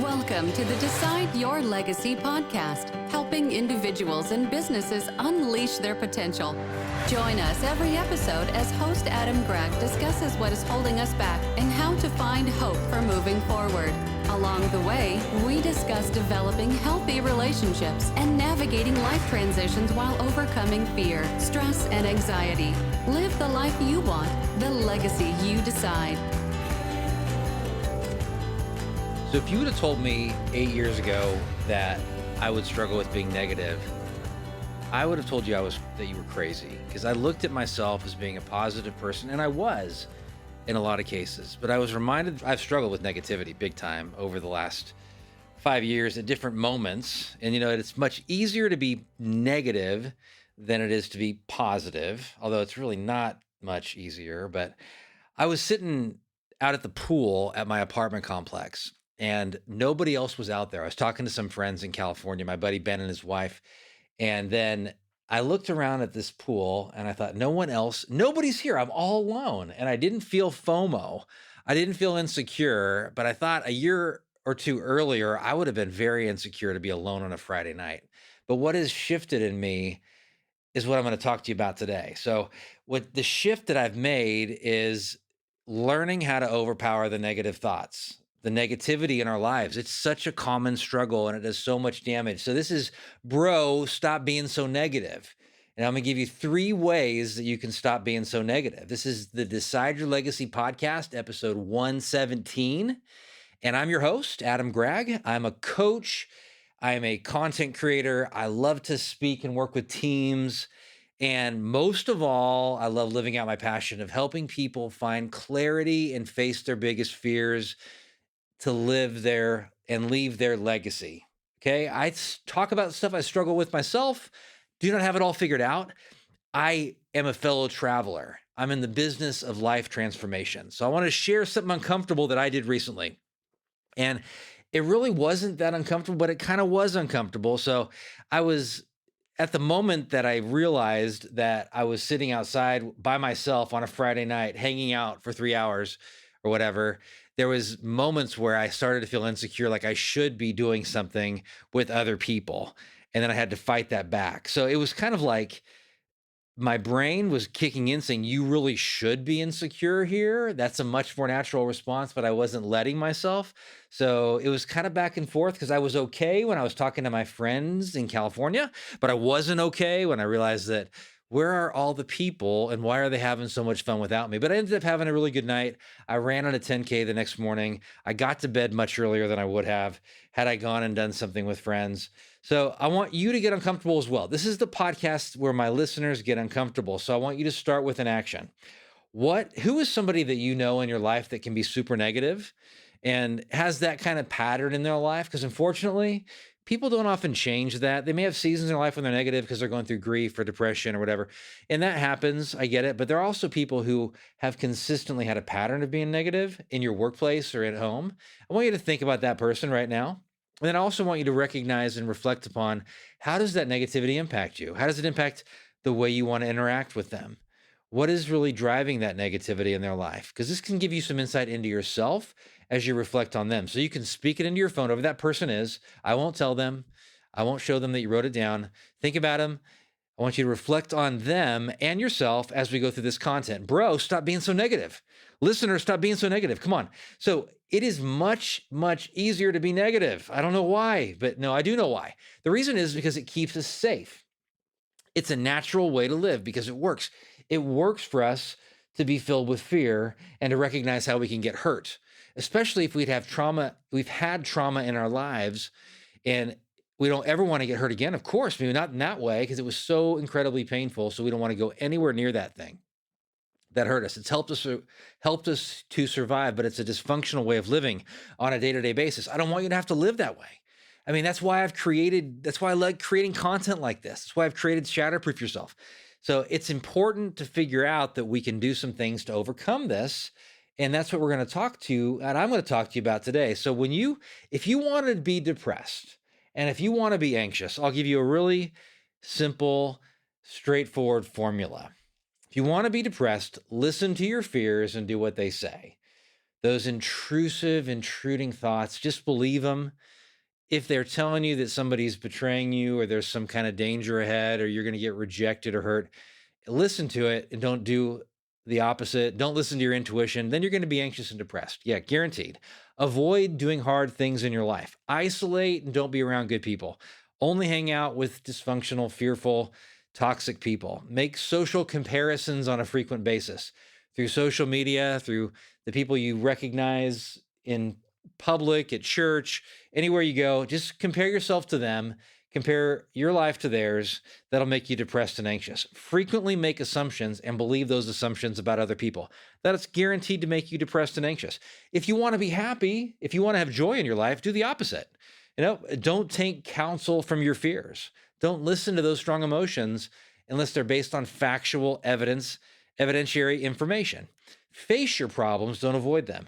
Welcome to the Decide Your Legacy podcast, helping individuals and businesses unleash their potential. Join us every episode as host Adam Gregg discusses what is holding us back and how to find hope for moving forward. Along the way, we discuss developing healthy relationships and navigating life transitions while overcoming fear, stress, and anxiety. Live the life you want, the legacy you decide. So if you would have told me 8 years ago that I would struggle with being negative, I would have told you that you were crazy, because I looked at myself as being a positive person, and I was in a lot of cases. But I was reminded I've struggled with negativity big time over the last 5 years at different moments. And it's much easier to be negative than it is to be positive, although it's really not much easier. But I was sitting out at the pool at my apartment complex, and nobody else was out there. I was talking to some friends in California, my buddy Ben and his wife. And then I looked around at this pool and I thought, nobody's here. I'm all alone. And I didn't feel FOMO. I didn't feel insecure, but I thought a year or two earlier, I would have been very insecure to be alone on a Friday night. But what has shifted in me is what I'm going to talk to you about today. So what the shift that I've made is learning how to overpower the negative thoughts, the negativity in our lives. It's such a common struggle and it does so much damage. So this is, stop being so negative. And I'm going to give you 3 ways that you can stop being so negative. This is the Decide Your Legacy podcast, episode 117. And I'm your host, Adam Gregg. I'm a coach. I'm a content creator. I love to speak and work with teams. And most of all, I love living out my passion of helping people find clarity and face their biggest fears to live there and leave their legacy. Okay. I talk about stuff I struggle with myself. Do not have it all figured out. I am a fellow traveler. I'm in the business of life transformation. So I want to share something uncomfortable that I did recently. And it really wasn't that uncomfortable, but it kind of was uncomfortable. So I was at the moment that I realized that I was sitting outside by myself on a Friday night, hanging out for 3 hours or whatever. There was moments where I started to feel insecure, like I should be doing something with other people. And then I had to fight that back. So it was kind of like my brain was kicking in saying, you really should be insecure here. That's a much more natural response, but I wasn't letting myself. So it was kind of back and forth, because I was okay when I was talking to my friends in California, but I wasn't okay when I realized that where are all the people and why are they having so much fun without me? But I ended up having a really good night. I ran on a 10K the next morning. I got to bed much earlier than I would have had I gone and done something with friends. So I want you to get uncomfortable as well. This is the podcast where my listeners get uncomfortable. So I want you to start with an action. Who is somebody that you know in your life that can be super negative and has that kind of pattern in their life? Because unfortunately, people don't often change that. They may have seasons in their life when they're negative because they're going through grief or depression or whatever. And that happens. I get it. But there are also people who have consistently had a pattern of being negative in your workplace or at home. I want you to think about that person right now. And then I also want you to recognize and reflect upon, how does that negativity impact you? How does it impact the way you want to interact with them? What is really driving that negativity in their life? Because this can give you some insight into yourself as you reflect on them. So you can speak it into your phone, whoever that person is. I won't tell them. I won't show them that you wrote it down. Think about them. I want you to reflect on them and yourself as we go through this content. Stop being so negative. Listeners, stop being so negative. Come on. So it is much, much easier to be negative. I don't know why, but no, I do know why. The reason is because it keeps us safe. It's a natural way to live because it works. It works for us to be filled with fear and to recognize how we can get hurt, especially if we've had trauma in our lives and we don't ever want to get hurt again. Of course, maybe not in that way, because it was so incredibly painful. So we don't want to go anywhere near that thing that hurt us. It's helped us to survive, but it's a dysfunctional way of living on a day-to-day basis. I don't want you to have to live that way. I mean, that's why I like creating content like this. That's why I've created Shatterproof Yourself. So it's important to figure out that we can do some things to overcome this. And that's what we're going to talk to you, and I'm going to talk to you about today. So if you want to be depressed and if you want to be anxious, I'll give you a really simple, straightforward formula. If you want to be depressed, listen to your fears and do what they say. Those intrusive, intruding thoughts, just believe them. If they're telling you that somebody's betraying you or there's some kind of danger ahead or you're going to get rejected or hurt, listen to it and don't do the opposite. Don't listen to your intuition. Then you're going to be anxious and depressed. Yeah, guaranteed. Avoid doing hard things in your life. Isolate and don't be around good people. Only hang out with dysfunctional, fearful, toxic people. Make social comparisons on a frequent basis through social media, through the people you recognize in public, at church, anywhere you go. Just compare yourself to them, compare your life to theirs. That'll make you depressed and anxious. Frequently make assumptions and believe those assumptions about other people. That it's guaranteed to make you depressed and anxious. If you want to be happy, if you want to have joy in your life, do the opposite. Don't take counsel from your fears. Don't listen to those strong emotions unless they're based on factual evidence, evidentiary information. Face your problems, don't avoid them.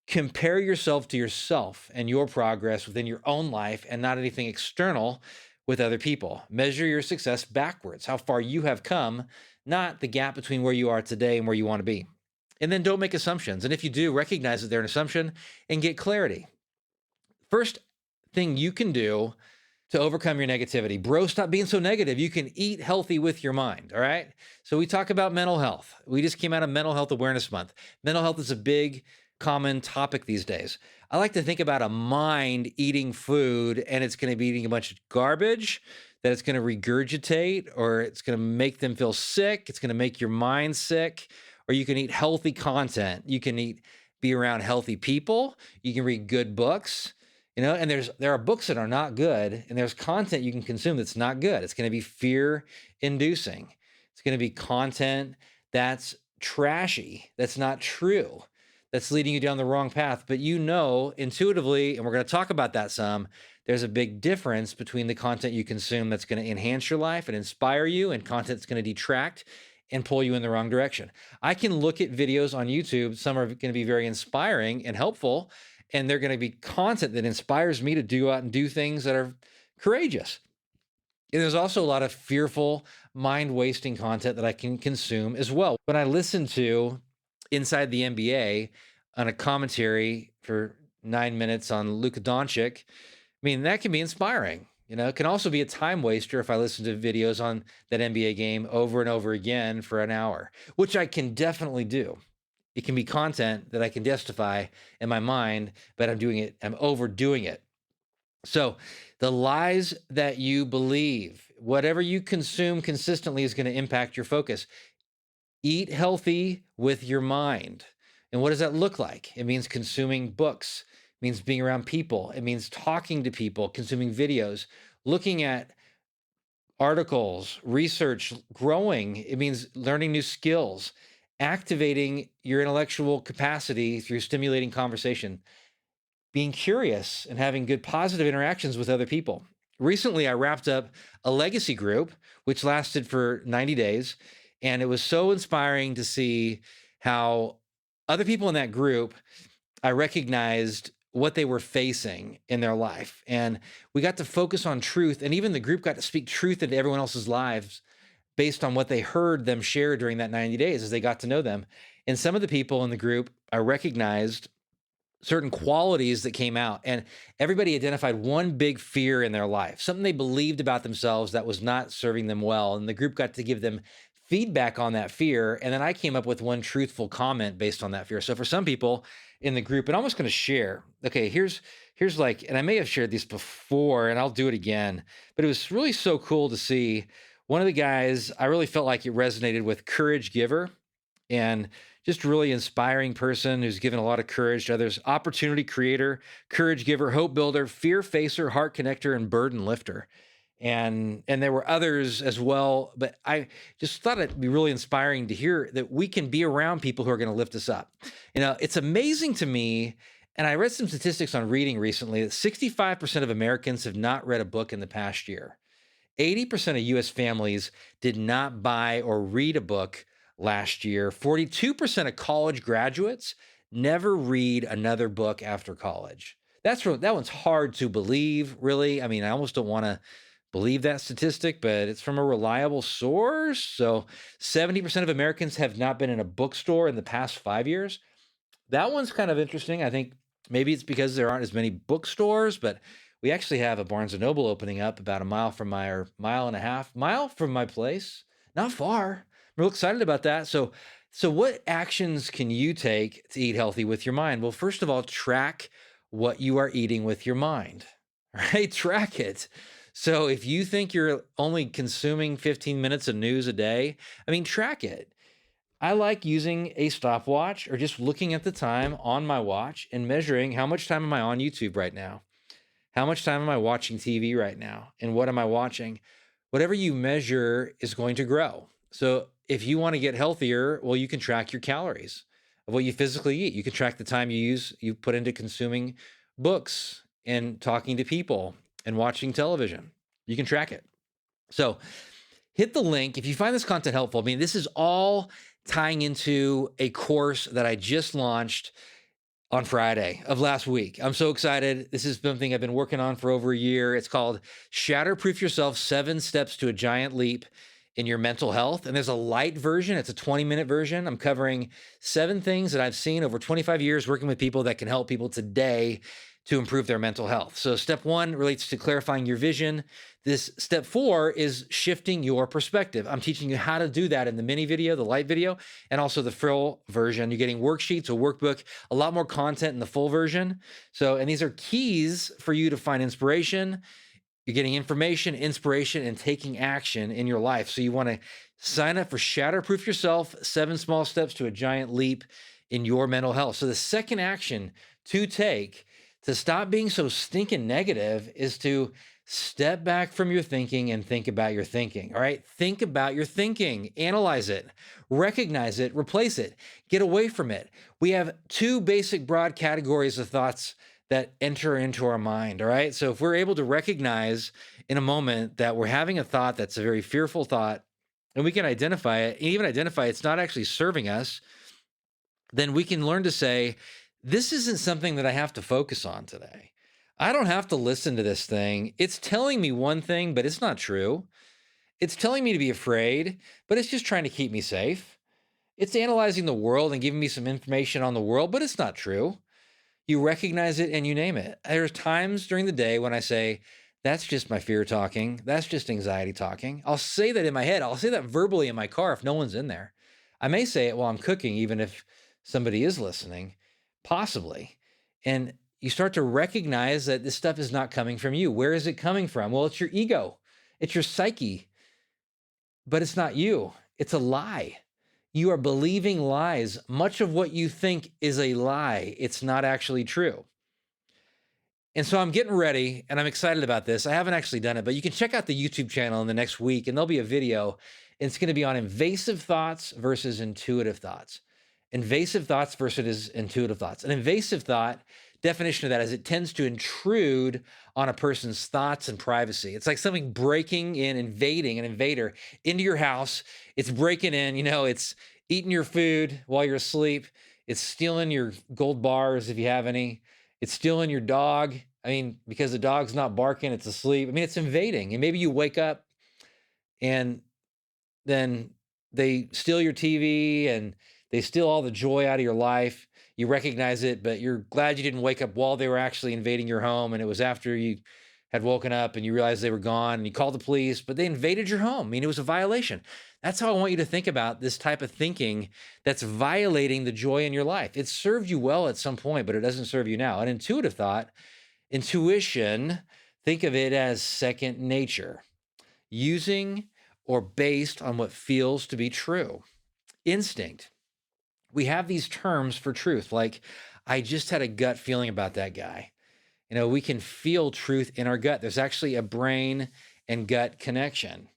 Compare yourself to yourself and your progress within your own life and not anything external with other people. Measure your success backwards, how far you have come, not the gap between where you are today and where you want to be. And then don't make assumptions. And if you do, recognize that they're an assumption and get clarity. First thing you can do to overcome your negativity. Bro, stop being so negative. You can eat healthy with your mind. All right. So we talk about mental health. We just came out of Mental Health Awareness Month. Mental health is a big, common topic these days. I like to think about a mind eating food and it's going to be eating a bunch of garbage that it's going to regurgitate or it's going to make them feel sick. It's going to make your mind sick. Or you can eat healthy content. You can be around healthy people. You can read good books. And there are books that are not good, and there's content you can consume that's not good. It's going to be fear inducing. It's going to be content that's trashy, that's not true, that's leading you down the wrong path. But intuitively, and we're going to talk about that some, there's a big difference between the content you consume that's going to enhance your life and inspire you and content that's going to detract and pull you in the wrong direction. I can look at videos on YouTube. Some are going to be very inspiring and helpful, and they're going to be content that inspires me to do out and do things that are courageous. And there's also a lot of fearful, mind-wasting content that I can consume as well. When I listen to Inside the NBA on a commentary for 9 minutes on Luka Doncic, that can be inspiring. It can also be a time waster if I listen to videos on that NBA game over and over again for an hour, which I can definitely do. It can be content that I can justify in my mind, but I'm overdoing it. So the lies that you believe, whatever you consume consistently is going to impact your focus. Eat healthy with your mind. And what does that look like? It means consuming books. It means being around people. It means talking to people, consuming videos, looking at articles, research, growing. It means learning new skills, activating your intellectual capacity through stimulating conversation, being curious and having good positive interactions with other people. Recently, I wrapped up a legacy group, which lasted for 90 days. And it was so inspiring to see how other people in that group, I recognized what they were facing in their life. And we got to focus on truth. And even the group got to speak truth into everyone else's lives based on what they heard them share during that 90 days as they got to know them. And some of the people in the group, I recognized certain qualities that came out, and everybody identified one big fear in their life, something they believed about themselves that was not serving them well. And the group got to give them feedback on that fear. And then I came up with one truthful comment based on that fear. So for some people in the group, and I'm just going to share, okay, here's like, and I may have shared this before and I'll do it again, but it was really so cool to see one of the guys. I really felt like it resonated with courage giver and just really inspiring person who's given a lot of courage to others, opportunity creator, courage giver, hope builder, fear facer, heart connector, and burden lifter. And there were others as well, but I just thought it'd be really inspiring to hear that we can be around people who are going to lift us up. It's amazing to me, and I read some statistics on reading recently that 65% of Americans have not read a book in the past year. 80% of US families did not buy or read a book last year. 42% of college graduates never read another book after college. That one's hard to believe, really. I almost don't want to believe that statistic, but it's from a reliable source. So 70% of Americans have not been in a bookstore in the past 5 years. That one's kind of interesting. I think maybe it's because there aren't as many bookstores, but we actually have a Barnes and Noble opening up about a mile from my or mile and a half mile from my place. Not far. I'm real excited about that. So what actions can you take to eat healthy with your mind? Well, first of all, track what you are eating with your mind. Right? Track it. So if you think you're only consuming 15 minutes of news a day, I mean, track it. I like using a stopwatch or just looking at the time on my watch and measuring how much time am I on YouTube right now? How much time am I watching TV right now? And what am I watching? Whatever you measure is going to grow. So if you want to get healthier, well, you can track your calories of what you physically eat. You can track the time you put into consuming books and talking to people and watching television. You can track it. So hit the link if you find this content helpful. I mean, this is all tying into a course that I just launched on Friday of last week. I'm so excited. This is something I've been working on for over a year. It's called Shatterproof Yourself 7 Steps to a Giant Leap in Your Mental Health. And there's a light version, it's a 20-minute version. I'm covering 7 things that I've seen over 25 years working with people that can help people today to improve their mental health. So step 1 relates to clarifying your vision. This step 4 is shifting your perspective. I'm teaching you how to do that in the mini video, the light video, and also the full version. You're getting worksheets, a workbook, a lot more content in the full version. So, and these are keys for you to find inspiration. You're getting information, inspiration, and taking action in your life. So you want to sign up for Shatterproof Yourself, 7 small steps to a giant leap in your mental health. So the second action to take to stop being so stinking negative is to step back from your thinking and think about your thinking. All right. Think about your thinking, analyze it, recognize it, replace it, get away from it. We have 2 basic broad categories of thoughts that enter into our mind. All right. So if we're able to recognize in a moment that we're having a thought that's a very fearful thought, and we can identify it, and even identify it's not actually serving us, then we can learn to say, this isn't something that I have to focus on today. I don't have to listen to this thing. It's telling me one thing, but it's not true. It's telling me to be afraid, but it's just trying to keep me safe. It's analyzing the world and giving me some information on the world, but it's not true. You recognize it and you name it. There's times during the day when I say, that's just my fear talking. That's just anxiety talking. I'll say that in my head. I'll say that verbally in my car if no one's in there. I may say it while I'm cooking, even if somebody is listening, possibly. And you start to recognize that this stuff is not coming from you. Where is it coming from? Well, it's your ego. It's your psyche, but it's not you. It's a lie. You are believing lies. Much of what you think is a lie. It's not actually true. And so I'm getting ready and I'm excited about this. I haven't actually done it, but you can check out the YouTube channel in the next week and there'll be a video. It's going to be on invasive thoughts versus intuitive thoughts. Invasive thoughts versus intuitive thoughts. An invasive thought, definition of that is it tends to intrude on a person's thoughts and privacy. It's like something breaking in, invading, an invader into your house. It's breaking in, it's eating your food while you're asleep. It's stealing your gold bars if you have any. It's stealing your dog. I mean, because the dog's not barking, it's asleep. I mean, it's invading. And maybe you wake up and then they steal your TV and they steal all the joy out of your life. You recognize it, but you're glad you didn't wake up while they were actually invading your home. And it was after you had woken up and you realized they were gone and you called the police, but they invaded your home. I mean, it was a violation. That's how I want you to think about this type of thinking that's violating the joy in your life. It served you well at some point, but it doesn't serve you now. An intuitive thought, intuition, think of it as second nature, using or based on what feels to be true. Instinct. We have these terms for truth, like, I just had a gut feeling about that guy. We can feel truth in our gut. There's actually a brain and gut connection.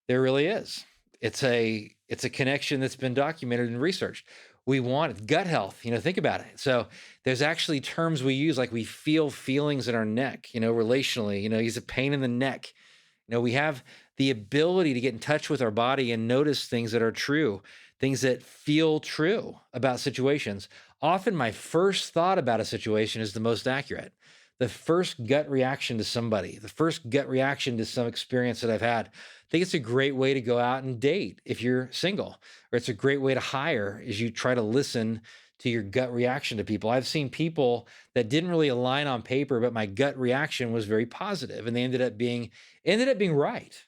There really is. It's a connection that's been documented and researched. We want gut health, think about it. So there's actually terms we use, like we feel feelings in our neck, relationally, he's a pain in the neck. We have the ability to get in touch with our body and notice things that are true, things that feel true about situations. Often my first thought about a situation is the most accurate. The first gut reaction to somebody, the first gut reaction to some experience that I've had. I think it's a great way to go out and date if you're single, or it's a great way to hire as you try to listen to your gut reaction to people. I've seen people that didn't really align on paper, but my gut reaction was very positive, and they ended up being right.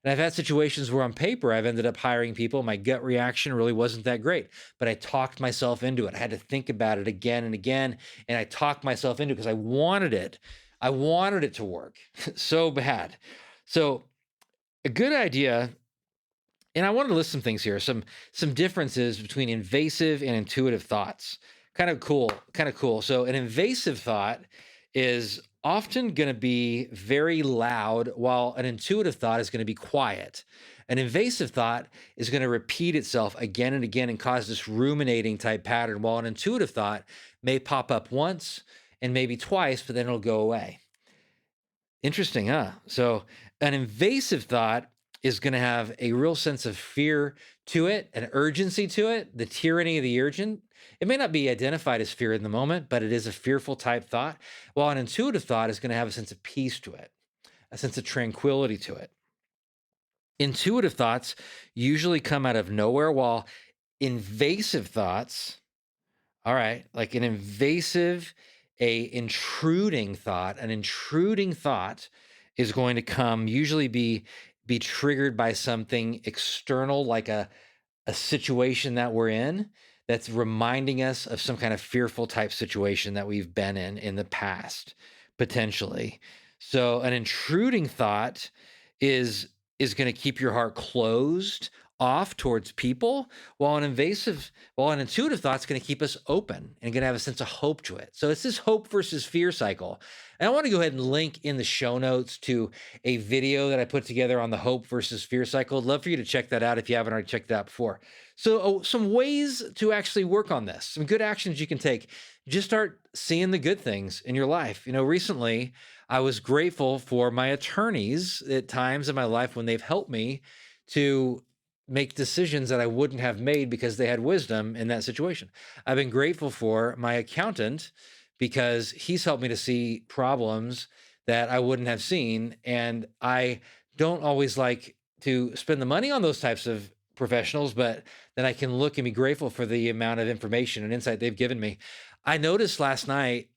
And I've had situations where on paper I've ended up hiring people. My gut reaction really wasn't that great, but I talked myself into it. I had to think about it again and again, and I talked myself into it because I wanted it. I wanted it to work so bad. So a good idea, and I wanted to list some things here, some differences between invasive and intuitive thoughts. Kind of cool, kind of cool. So an invasive thought is often going to be very loud, while an intuitive thought is going to be quiet. An invasive thought is going to repeat itself again and again and cause this ruminating type pattern, while an intuitive thought may pop up once and maybe twice, but then it'll go away. Interesting, huh? So, an invasive thought is going to have a real sense of fear to it, an urgency to it, the tyranny of the urgent. It may not be identified as fear in the moment, but it is a fearful type thought. While an intuitive thought is going to have a sense of peace to it, a sense of tranquility to it. Intuitive thoughts usually come out of nowhere, while invasive thoughts, all right, like an intruding thought is going to come, usually be triggered by something external, like a situation that we're in that's reminding us of some kind of fearful type situation that we've been in the past, potentially. So an intruding thought is going to keep your heart closed off towards people, while an intuitive thought is going to keep us open and going to have a sense of hope to it. So it's this hope versus fear cycle. And I want to go ahead and link in the show notes to a video that I put together on the hope versus fear cycle. I'd love for you to check that out if you haven't already checked that out before. So some ways to actually work on this, some good actions you can take. Just start seeing the good things in your life. Recently I was grateful for my attorneys at times in my life when they've helped me to make decisions that I wouldn't have made because they had wisdom in that situation. I've been grateful for my accountant because he's helped me to see problems that I wouldn't have seen. And I don't always like to spend the money on those types of professionals, but then I can look and be grateful for the amount of information and insight they've given me. I noticed last night,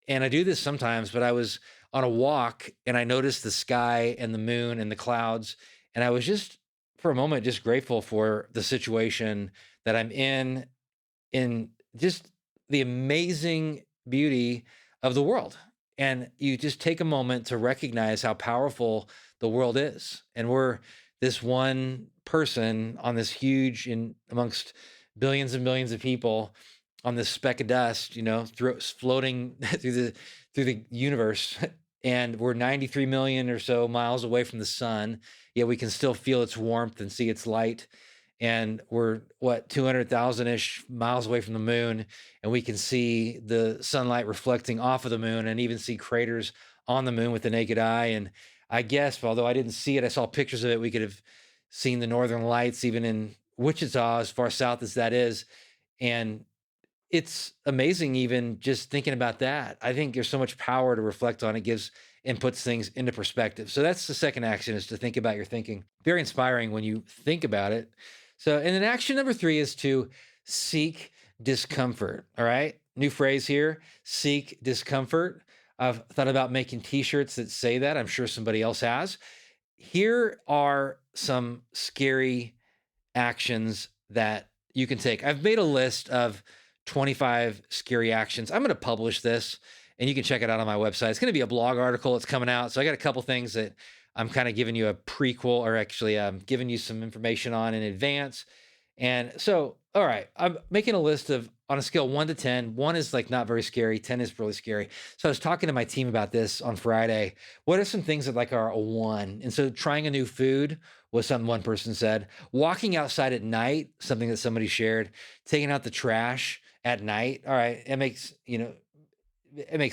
and I do this sometimes, but I was on a walk and I noticed the sky and the moon and the clouds. And I was just, for a moment, just grateful for the situation that I'm in just the amazing beauty of the world. And you just take a moment to recognize how powerful the world is. And we're this one person on this huge, in amongst billions and billions of people, on this speck of dust, floating through the universe. And we're 93 million or so miles away from the sun, yet we can still feel its warmth and see its light. And we're 200,000 ish miles away from the moon, and we can see the sunlight reflecting off of the moon and even see craters on the moon with the naked eye. And I guess, although I didn't see it, I saw pictures of it. We could have seen the northern lights even in Wichita, as far south as that is. And it's amazing, even just thinking about that. I think there's so much power to reflect on. It gives and puts things into perspective. So that's the second action, is to think about your thinking. Very inspiring when you think about it. So, and then action number 3 is to seek discomfort. All right. New phrase here, seek discomfort. I've thought about making t-shirts that say that. I'm sure somebody else has. Here are some scary actions that you can take. I've made a list of 25 scary actions. I'm going to publish this and you can check it out on my website. It's going to be a blog article. It's coming out. So I got a couple things that I'm kind of giving you a prequel, or actually giving you some information on in advance. And so, all right, I'm making a list of, on a scale 1 to 10, 1 is like not very scary, 10 is really scary. So I was talking to my team about this on Friday. What are some things that like are a 1? And so trying a new food was something one person said. Walking outside at night, something that somebody shared. Taking out the trash at night. All right, it makes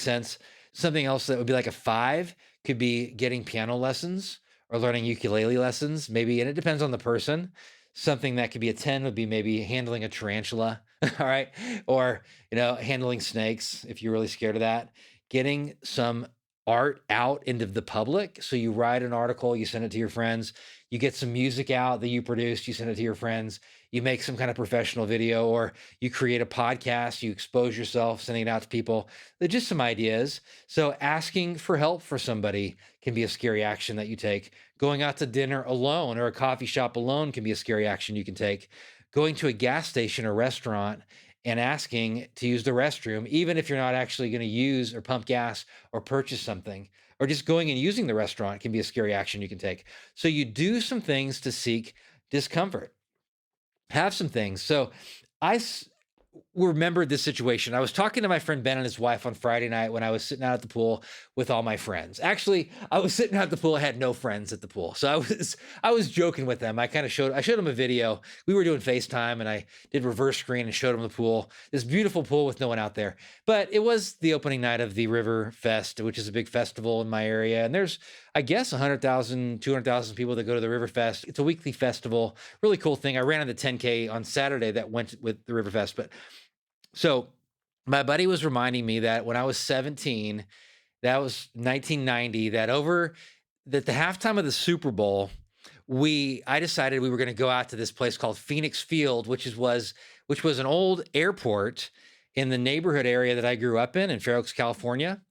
sense. Something else that would be like a 5 could be getting piano lessons or learning ukulele lessons, maybe, and it depends on the person. Something that could be a 10 would be maybe handling a tarantula, all right? Or, handling snakes if you're really scared of that. Getting some art out into the public. So you write an article, you send it to your friends, you get some music out that you produced, you send it to your friends, you make some kind of professional video, or you create a podcast, you expose yourself, sending it out to people. They're just some ideas. So asking for help for somebody can be a scary action that you take. Going out to dinner alone or a coffee shop alone can be a scary action you can take. Going to a gas station or restaurant and asking to use the restroom, even if you're not actually going to use or pump gas or purchase something, or just going and using the restaurant can be a scary action you can take. So you do some things to seek discomfort. Have some things. So I remembered this situation. I was talking to my friend Ben and his wife on Friday night when I was sitting out at the pool with all my friends. Actually, I was sitting out at the pool. I had no friends at the pool. So I was joking with them. I showed them a video. We were doing FaceTime and I did reverse screen and showed them the pool. This beautiful pool with no one out there. But it was the opening night of the River Fest, which is a big festival in my area. And there's, I guess, 100,000, 200,000 people that go to the River Fest. It's a weekly festival. Really cool thing. I ran on the 10K on Saturday that went with the River Fest. But so my buddy was reminding me that when I was 17, that was 1990, that the halftime of the Super Bowl, I decided we were going to go out to this place called Phoenix Field, which was an old airport in the neighborhood area that I grew up in Fair Oaks, California.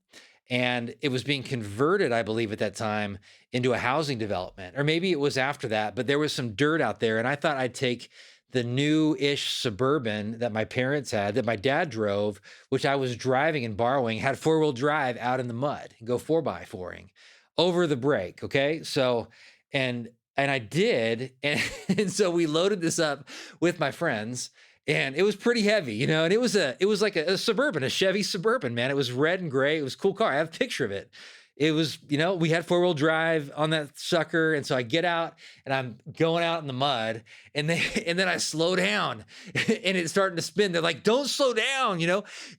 And it was being converted, I believe, at that time into a housing development, or maybe it was after that, but there was some dirt out there. And I thought I'd take the new-ish Suburban that my parents had, that my dad drove, which I was driving and borrowing, had four-wheel drive out in the mud and go 4x4ing over the break. Okay. So, and I did. And so we loaded this up with my friends and it was pretty heavy, and it was like a Suburban, a Chevy Suburban, man. It was red and gray. It was a cool car. I have a picture of it. It was, we had four-wheel drive on that sucker. And so I get out and I'm going out in the mud and then I slow down and it's starting to spin. They're like, don't slow down,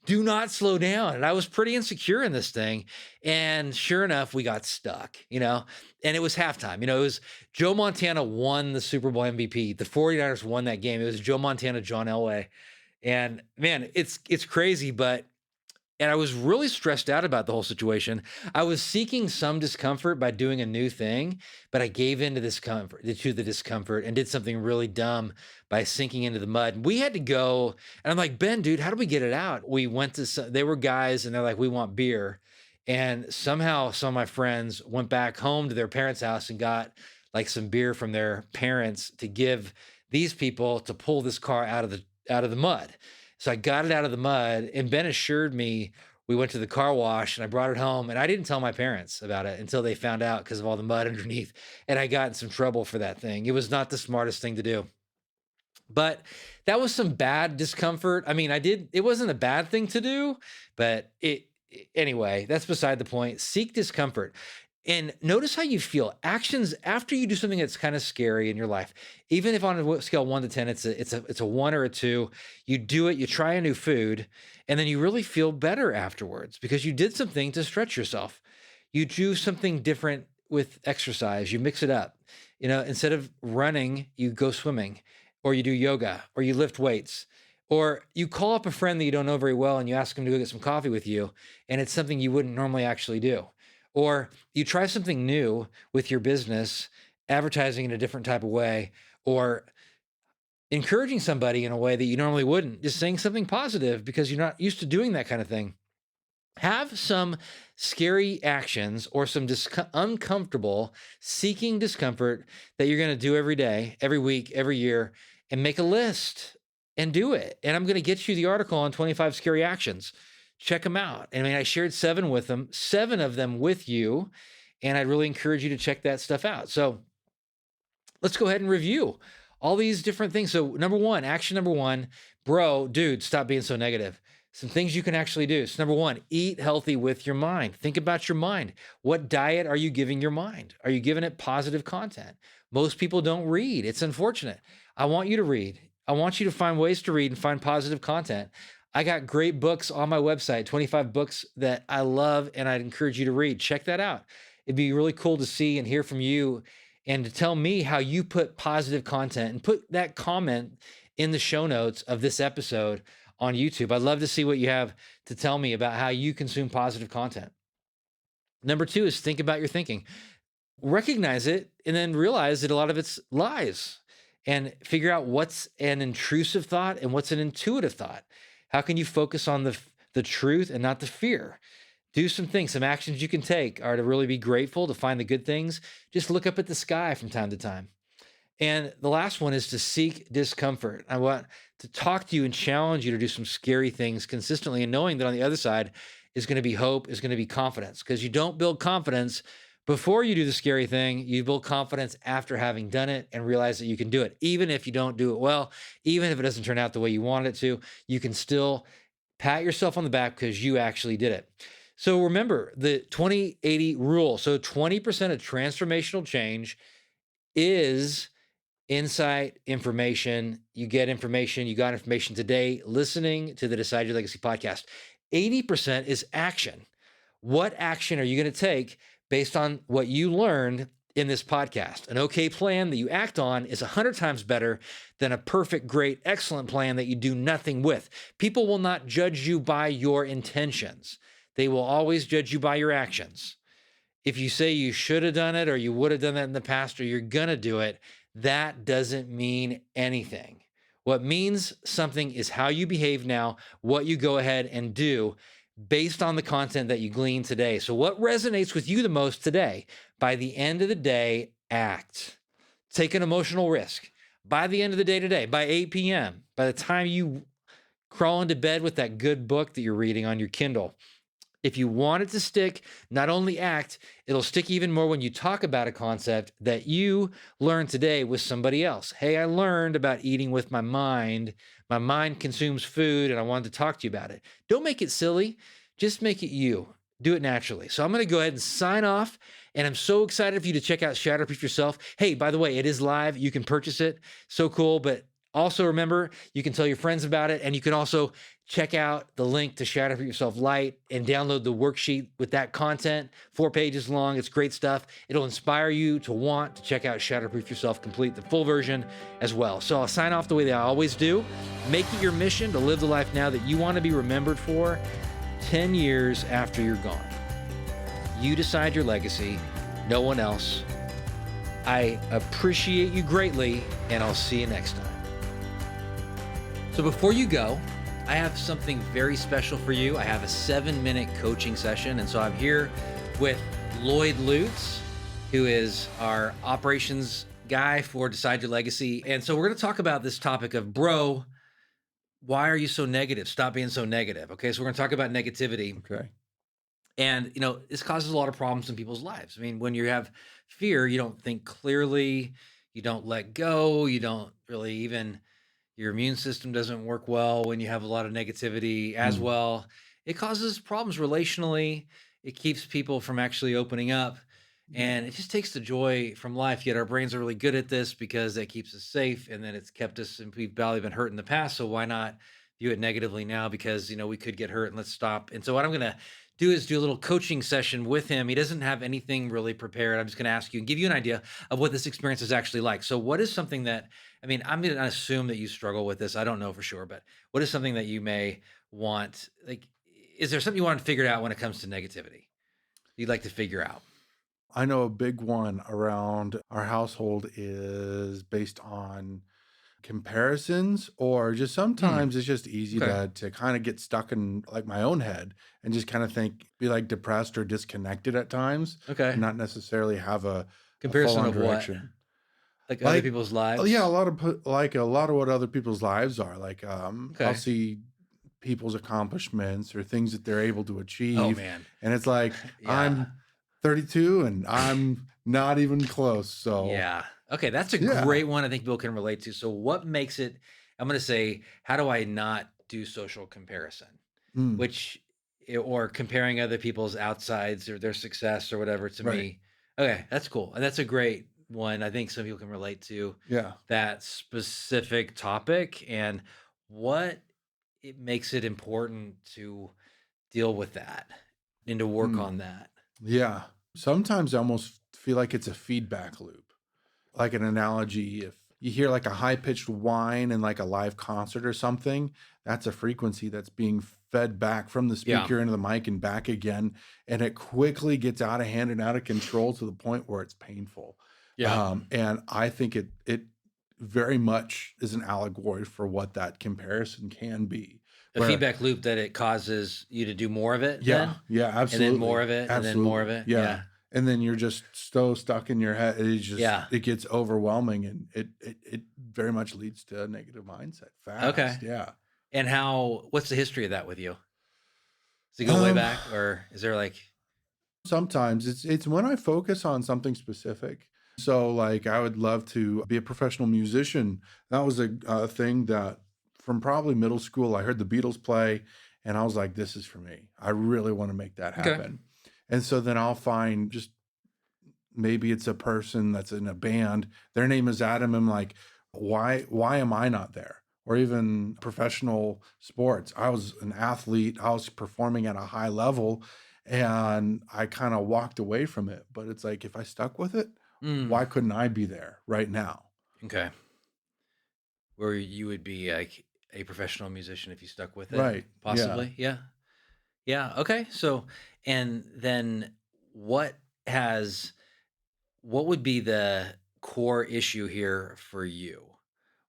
do not slow down. And I was pretty insecure in this thing. And sure enough, we got stuck, and it was halftime. It was Joe Montana won the Super Bowl MVP. The 49ers won that game. It was Joe Montana, John Elway. And man, it's crazy, and I was really stressed out about the whole situation. I was seeking some discomfort by doing a new thing, but I gave in to the discomfort and did something really dumb by sinking into the mud. We had to go, and I'm like, Ben, dude, how do we get it out? We went they were guys, and they're like, we want beer. And somehow some of my friends went back home to their parents' house and got like some beer from their parents to give these people to pull this car out of the mud. So I got it out of the mud, and Ben assured me we went to the car wash and I brought it home, and I didn't tell my parents about it until they found out because of all the mud underneath. And I got in some trouble for that thing. It was not the smartest thing to do, but that was some bad discomfort. I mean, it wasn't a bad thing to do, but anyway, that's beside the point. Seek discomfort. And notice how you feel. Actions after you do something that's kind of scary in your life, even if on a scale 1 to 10, it's a 1 or a 2, you do it, you try a new food, and then you really feel better afterwards because you did something to stretch yourself. You do something different with exercise. You mix it up. Instead of running, you go swimming, or you do yoga, or you lift weights, or you call up a friend that you don't know very well and you ask them to go get some coffee with you, and it's something you wouldn't normally actually do. Or you try something new with your business, advertising in a different type of way, or encouraging somebody in a way that you normally wouldn't, just saying something positive because you're not used to doing that kind of thing. Have some scary actions or some uncomfortable seeking discomfort that you're going to do every day, every week, every year, and make a list and do it. And I'm going to get you the article on 25 scary actions. Check them out. I mean, I shared 7 of them with you, and I'd really encourage you to check that stuff out. So let's go ahead and review all these different things. So action number one, dude, stop being so negative. Some things you can actually do. So number 1, eat healthy with your mind. Think about your mind. What diet are you giving your mind? Are you giving it positive content? Most people don't read. It's unfortunate. I want you to read. I want you to find ways to read and find positive content. I got great books on my website, 25 books that I love, and I'd encourage you to read. Check that out. It'd be really cool to see and hear from you and to tell me how you put positive content, and put that comment in the show notes of this episode on YouTube. I'd love to see what you have to tell me about how you consume positive content. Number two is think about your thinking. Recognize it and then realize that a lot of it's lies and figure out what's an intrusive thought and what's an intuitive thought. How can you focus on the truth and not the fear? Do some things, some actions you can take are to really be grateful, to find the good things. Just look up at the sky from time to time. And the last one is to seek discomfort. I want to talk to you and challenge you to do some scary things consistently, and knowing that on the other side is going to be hope, is going to be confidence, because you don't build confidence before you do the scary thing. You build confidence after having done it and realize that you can do it. Even if you don't do it well, even if it doesn't turn out the way you wanted it to, you can still pat yourself on the back because you actually did it. So remember the 20-80 rule. So 20% of transformational change is insight, information. You get information. You got information today listening to the Decide Your Legacy podcast. 80% is action. What action are you going to take based on what you learned in this podcast? An okay plan that you act on is 100 times better than a perfect, great, excellent plan that you do nothing with. People will not judge you by your intentions. They will always judge you by your actions. If you say you should have done it or you would have done that in the past or you're going to do it, that doesn't mean anything. What means something is how you behave now, what you go ahead and do based on the content that you glean today. So what resonates with you the most today? By the end of the day, act. Take an emotional risk. By the end of the day today, by 8 p.m., by the time you crawl into bed with that good book that you're reading on your Kindle, if you want it to stick, not only act, it'll stick even more when you talk about a concept that you learned today with somebody else. Hey, I learned about eating with my mind. My mind consumes food and I wanted to talk to you about it. Don't make it silly. Just make it you. Do it naturally. So I'm going to go ahead and sign off. And I'm so excited for you to check out Shatterproof yourself. Hey, by the way, it is live. You can purchase it. So cool. But also remember, you can tell your friends about it. And you can also check out the link to Shatterproof Yourself Lite and download the worksheet with that content. 4 pages long. It's great stuff. It'll inspire you to want to check out Shatterproof Yourself Complete, the full version as well. So I'll sign off the way that I always do. Make it your mission to live the life now that you want to be remembered for 10 years after you're gone. You decide your legacy, no one else. I appreciate you greatly, and I'll see you next time. So before you go, I have something very special for you. I have a 7-minute coaching session. And so I'm here with Lloyd Lutz, who is our operations guy for Decide Your Legacy. And so we're going to talk about this topic of, bro, why are you so negative? Stop being so negative. Okay. So we're going to talk about negativity. Okay. And, this causes a lot of problems in people's lives. I mean, when you have fear, you don't think clearly, you don't let go, you don't really even, your immune system doesn't work well when you have a lot of negativity as well. It causes problems relationally. It keeps people from actually opening up. And it just takes the joy from life. Yet our brains are really good at this because that keeps us safe. And then it's kept us, and we've probably been hurt in the past. So why not view it negatively now? Because, we could get hurt, and let's stop. And so what I'm going to do is do a little coaching session with him. He doesn't have anything really prepared. I'm just going to ask you and give you an idea of what this experience is actually like. So what is something that, I'm going to assume that you struggle with this. I don't know for sure, but what is something that you may want? Like, is there something you want to figure out when it comes to negativity you'd like to figure out? I know a big one around our household is based on comparisons, or just sometimes it's just easy Okay. to kind of get stuck in like my own head and just kind of be like depressed or disconnected at times Okay. and not necessarily have a Comparison full-on of what? direction. Like other people's lives? Yeah, a lot of what other people's lives are. Like I'll Okay. see people's accomplishments or things that they're able to Oh, achieve, man. and it's like Yeah. I'm 32 and I'm not even close. So Yeah. Okay. That's a yeah. great one I think people can relate to. So what makes it, I'm going to say, how do I not do social comparison? Mm, Or comparing other people's outsides or their success or whatever to right. me. Okay. That's cool. And that's a great one. I think some people can relate to Yeah. that specific topic and what it makes it important to deal with that and to work Mm, on that. yeah. Sometimes I almost feel like it's a feedback loop. Like an analogy, if you hear like a high pitched whine in like a live concert or something, that's a frequency that's being fed back from the Yeah. speaker into the mic and back again. And it quickly gets out of hand and out of control to the point where it's painful. Yeah. And I think it very much is an allegory for what that comparison can be. A Where feedback loop that it causes you to do more of it yeah, then, yeah, and then more absolutely. of it, and then more of Absolutely. it. Yeah. Yeah. And then you're just so stuck in your head. Yeah. It gets overwhelming and it very much leads to a negative mindset Okay. fast. Yeah. And what's the history of that with you? Does it go way Um back, or is there like, Sometimes it's when I focus on something specific. So like I would love to be a professional musician. That was a thing that from probably middle school I heard the Beatles play and I was like, this is for me. I really want to make that okay. happen. And so then I'll find just maybe it's a person that's in a band, their name is Adam. I'm like, why am I not there? Or even professional sports. I was an athlete, I was performing at a high level, and I kind of walked away from it. But it's like if I stuck with it, Mm, why couldn't I be there right now? okay. Where you would be like a professional musician if you stuck with it, Right. Yeah. possibly. Yeah. Yeah. Okay. So, and then what has, what would be the core issue here for you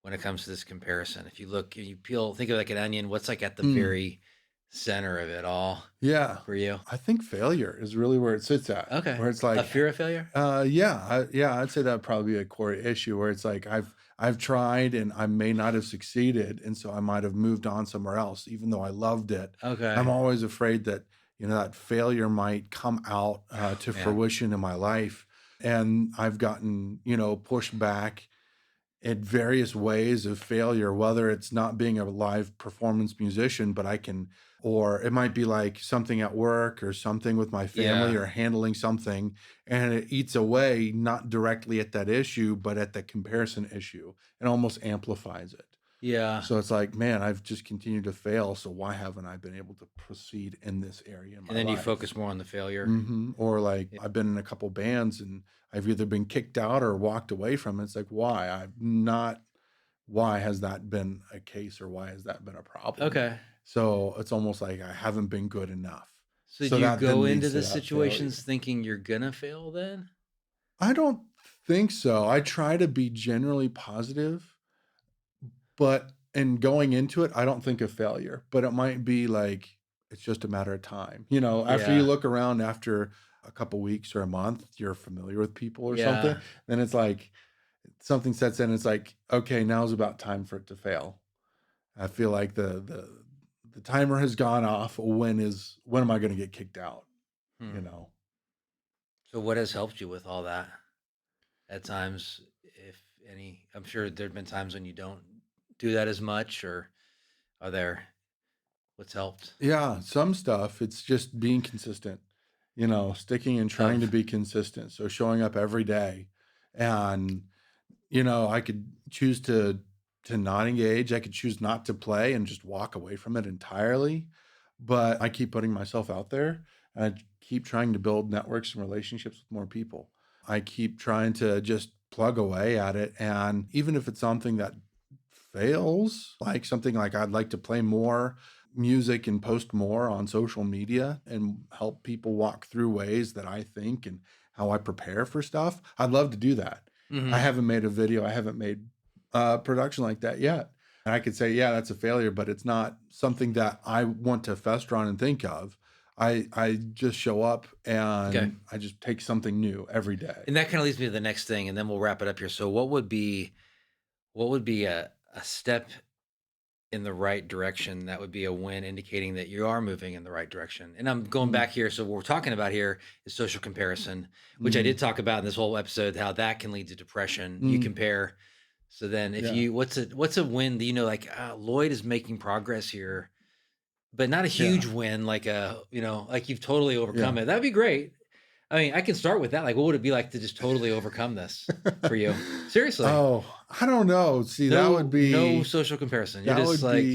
when it comes to this comparison? If you look, you peel, think of like an onion, what's like at the Mm. very center of it all Yeah. for you? I think failure is really where it sits at, Okay. where it's A like, fear of failure? yeah, I'd say that would probably be a core issue where it's like I've tried and I may not have succeeded, and so I might have moved on somewhere else, even though I loved it. I'm Okay. always afraid that that failure might come out Oh, to man. fruition in my life, and I've gotten pushed back in various ways of failure, whether it's not being a live performance musician, but I can, or it might be like something at work or something with my family Yeah. or handling something, and it eats away not directly at that issue, but at the comparison issue and almost amplifies it. Yeah. So it's like, man, I've just continued to fail. So why haven't I been able to proceed in this area in And my then you life? focus more on the failure. Or like Yeah. I've been in a couple bands and I've either been kicked out or walked away from it. It's like, why? Why has that been a case or why has that been a problem? Okay. So it's almost like I haven't been good enough. So do So you that then go into leads to the that situations failure. thinking you're gonna fail then? I don't think so. I try to be generally positive, but in going into it, I don't think of failure, but it might be like it's just a matter of time. After you Yeah. look around after a couple weeks or a month, you're familiar with people or something, Yeah. then it's like something sets in. It's like, okay, now's about time for it to fail. I feel like the timer has gone off. When am I going to get kicked out? Hmm. You know? So what has helped you with all that at times, if any? I'm sure there've been times when you don't do that as much, or are there, what's helped? Yeah, some stuff. It's just being consistent. Sticking and trying to Of be consistent. So showing up every day, and I could choose to not engage. I could choose not to play and just walk away from it entirely. But I keep putting myself out there and I keep trying to build networks and relationships with more people. I keep trying to just plug away at it. And even if it's something that fails, like something like I'd like to play more music and post more on social media and help people walk through ways that I think and how I prepare for stuff, I'd love to do that. I hmm haven't made a video, I haven't made production like that yet. And I could say, yeah, that's a failure, but it's not something that I want to fester on and think of. I just show up Okay. and I just take something new every day. And that kind of leads me to the next thing, and then we'll wrap it up here. So what would be a step in the right direction that would be a win, indicating that you are moving in the right direction? And I'm going Mm, back here. So what we're talking about here is social comparison, which I did mm, talk about in this whole episode, how that can lead to depression. You mm, compare. So then if yeah, you, what's a win that like, Lloyd is making progress here, but not a yeah, huge win, like like you've totally overcome yeah. it. That'd be great. I mean, I can start with that. Like, what would it be like to just totally overcome this for you? Seriously. Oh, I don't know. See, No social comparison. You're just like,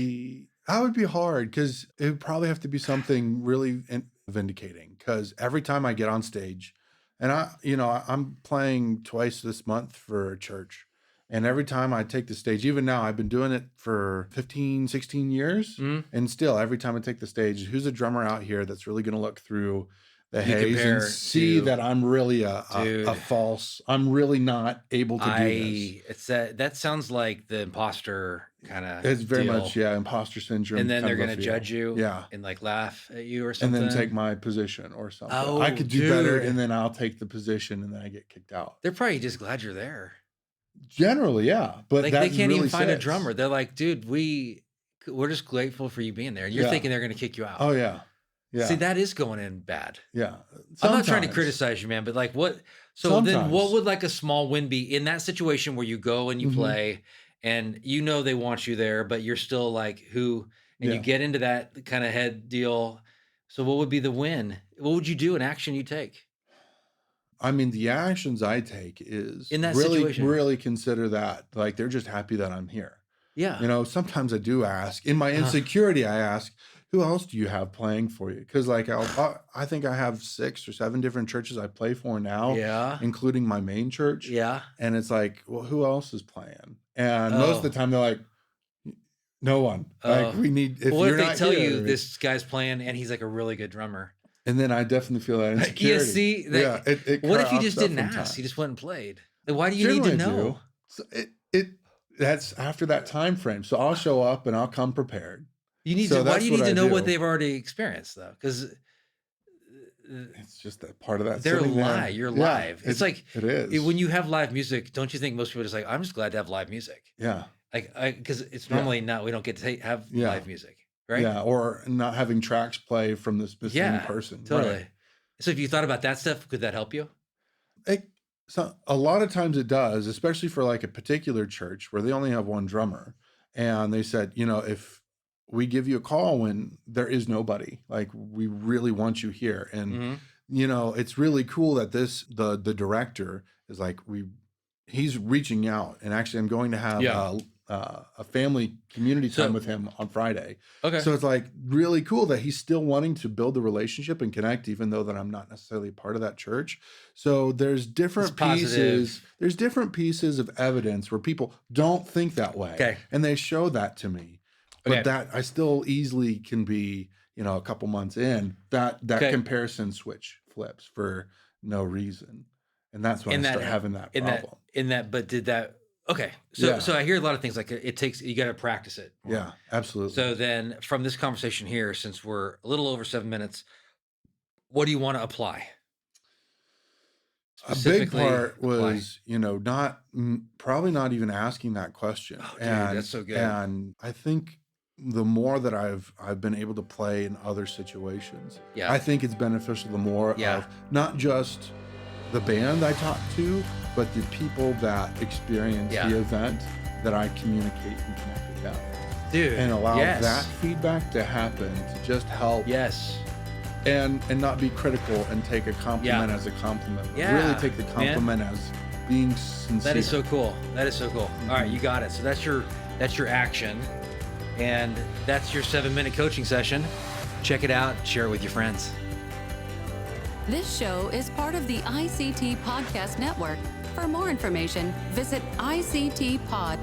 that would be hard because it would probably have to be something really vindicating. Because every time I get on stage, and I'm playing twice this month for a church, And every time I take the stage, even now, I've been doing it for 15, 16 years. And still, every time I take the stage, who's a drummer out here that's really going to look through the You haze and compare see to- that I'm really a Dude. false, I'm really not able to do this. It's that sounds like the imposter kind of It's very much, imposter syndrome. And then kind they're of a going to feel. judge you Yeah. and like laugh at you or And something. then take my position or something. Oh, I could do better, dude. and then I'll take the position, and then I get kicked out. They're probably just glad you're there. Generally, yeah. But Like that they can't really even find a sits. drummer. They're like, dude, we're just grateful for you being there. And you're Yeah. thinking they're going to kick you out. Oh, yeah. Yeah. See, that is going in bad. Yeah. I'm not trying to Sometimes. criticize you, man, but like what? So then Sometimes. what would like a small win be in that situation where you go and you Mhm. play and you know they want you there, but you're still like and you Yeah. get into that kind of head deal. So what would be the win? What would you do? An action you take? I mean, the actions I take is In that really, situation. really consider that. Like, they're just happy that I'm here. Yeah. You know, sometimes I do ask. In my insecurity, I ask, who else do you have playing for you? Because, like, I think I have 6 or 7 different churches I play for now, Yeah. including my main church. Yeah. And it's like, well, who else is playing? And most of the time, they're like, no one. Like, we need, if Well, what you're if they not tell here, you this guy's playing and he's like a really good drummer? and then I definitely feel that insecurity. see, yeah. It What if you crops just up didn't ask? sometimes. You just went and played. Like, why do you need to Generally I know? do. So that's after that time frame. So I'll show up and I'll come prepared. You need So to. Why that's do you need what to I know do. what they've already experienced though? Because It's just that part of that. they're sitting there. live. You're Yeah, live. It's like it is. when you have live music. Don't you think most people are just like, I'm just glad to have live music? Yeah. Like, because it's normally not. We don't get to have Yeah. live music, right? Yeah. Or not having tracks play from the specific Yeah, person. totally. Right. So if you thought about that stuff, could that help you? So a lot of times it does, especially for like a particular church where they only have one drummer. And they said, you know, if we give you a call when there is nobody, like we really want you here. And, Mhm. you know, it's really cool that the director is like, he's reaching out. And actually I'm going to have a family community time So- with him on Friday. Okay. So it's like really cool that he's still wanting to build the relationship and connect, even though that I'm not necessarily a part of that church. So there's different It's positive. pieces. There's different pieces of evidence where people don't think that way. Okay. And they show that to me. But Okay. that I still easily can be, you know, a couple months in, that Okay. comparison switch flips for no reason. And that's when In I that- start having that problem. But did that? Okay. So Yeah. so I hear a lot of things like you got to practice it. more. Yeah, absolutely. So then from this conversation here, since we're a little over 7 minutes, what do you want to apply? A big Specifically part apply. was, you know, probably not even asking that question. Oh, dude, that's so good. And I think the more that I've been able to play in other situations, Yeah. I think it's beneficial the more Yeah. of not just the band I talk to, but the people that experience Yeah. the event that I communicate and connect with them. Dude. And allow yes. that feedback to happen to just help Yes. and not be critical and take a compliment as a compliment. But Yeah, really take the man. compliment as being sincere. That is so cool. That is so cool. All right, you got it. So that's your action. And that's your 7-minute coaching session. Check it out, share it with your friends. This show is part of the ICT Podcast Network. For more information, visit ictpod.net.